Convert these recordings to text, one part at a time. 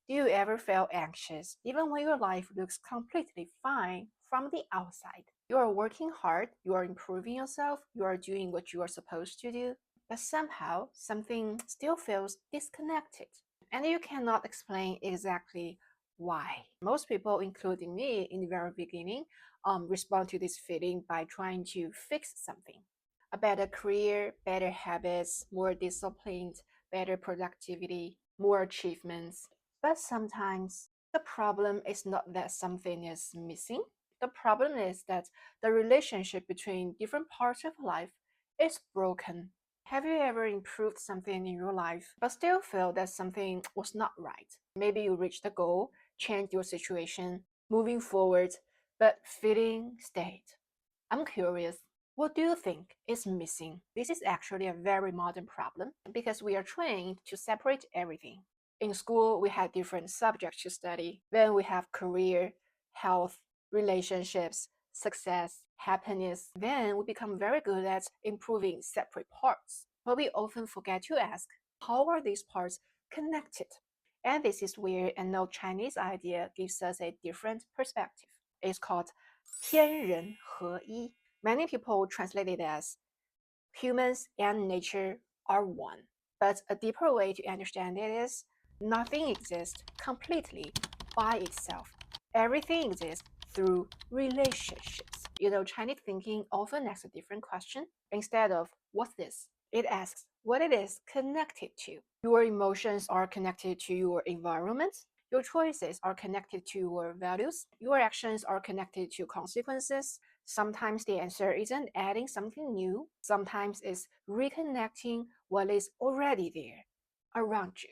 Do you ever feel anxious even when your life looks completely fine from the outside? You are working hard, you are improving yourself, you are doing what you are supposed to do, but somehow something still feels disconnected, and you cannot explain exactly why. Most people, including me in the very beginning, respond to this feeling by trying to fix something. A better career, better habits, more disciplined, better productivity, more achievements. But sometimes the problem is not that something is missing. The problem is that the relationship between different parts of life is broken. Have you ever improved something in your life but still feel that something was not right? Maybe you reached the goal, changed your situation, moving forward, but feeling stayed. I'm curious, what do you think is missing? This is actually a very modern problem because we are trained to separate everything. In school, we had different subjects to study. Then we have career, health, relationships, success, happiness. Then we become very good at improving separate parts. But we often forget to ask, how are these parts connected? And this is where an old Chinese idea gives us a different perspective. It's called 天人合一. Many people translate it as humans and nature are one. But a deeper way to understand it is nothing exists completely by itself. Everything exists through relationships. Chinese thinking often asks a different question. Instead of what's this, it asks what it is connected to. Your emotions are connected to your environment. Your choices are connected to your values. Your actions are connected to consequences. Sometimes the answer isn't adding something new. Sometimes it's reconnecting what is already there around you.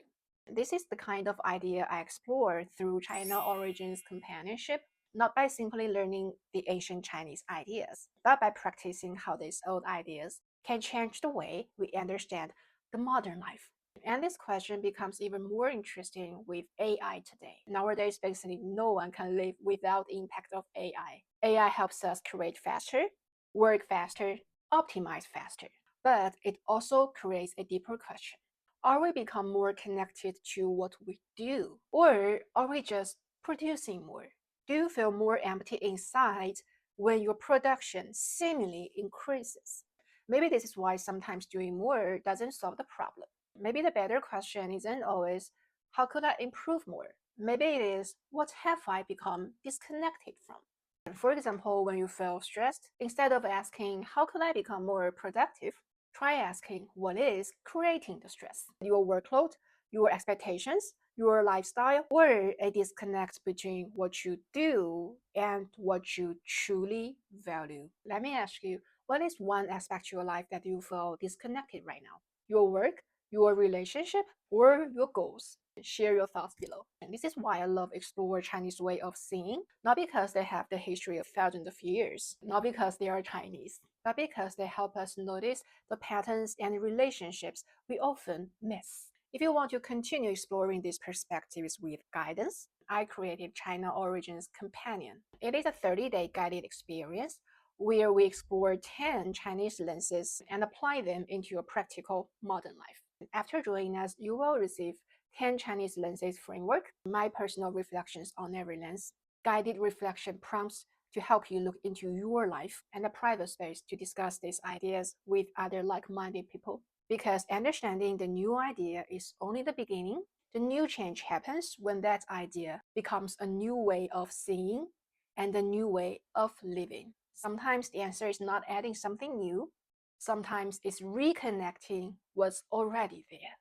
This is the kind of idea I explore through China Origins Companionship, not by simply learning the ancient Chinese ideas, but by practicing how these old ideas can change the way we understand the modern life. And this question becomes even more interesting with AI today. Nowadays, basically, no one can live without the impact of AI. AI helps us create faster, work faster, optimize faster. But it also creates a deeper question. Are we become more connected to what we do? Or are we just producing more? Do you feel more empty inside when your production seemingly increases? Maybe this is why sometimes doing more doesn't solve the problem. Maybe the better question isn't always, how could I improve more? Maybe it is, what have I become disconnected from? For example, when you feel stressed, instead of asking, how could I become more productive? Try asking, what is creating the stress? Your workload, your expectations, your lifestyle, or a disconnect between what you do and what you truly value. Let me ask you, what is one aspect of your life that you feel disconnected right now? Your work, your relationship, or your goals? Share your thoughts below. And this is why I love explore Chinese way of seeing, not because they have the history of thousands of years, not because they are Chinese, but because they help us notice the patterns and relationships we often miss. If you want to continue exploring these perspectives with guidance, I created China Origins Companion. It is a 30-day guided experience where we explore 10 Chinese lenses and apply them into your practical modern life. After joining us, you will receive 10 Chinese lenses framework, my personal reflections on every lens, guided reflection prompts to help you look into your life, and a private space to discuss these ideas with other like-minded people. Because understanding the new idea is only the beginning, the new change happens when that idea becomes a new way of seeing and a new way of living. Sometimes the answer is not adding something new. Sometimes it's reconnecting what's already there.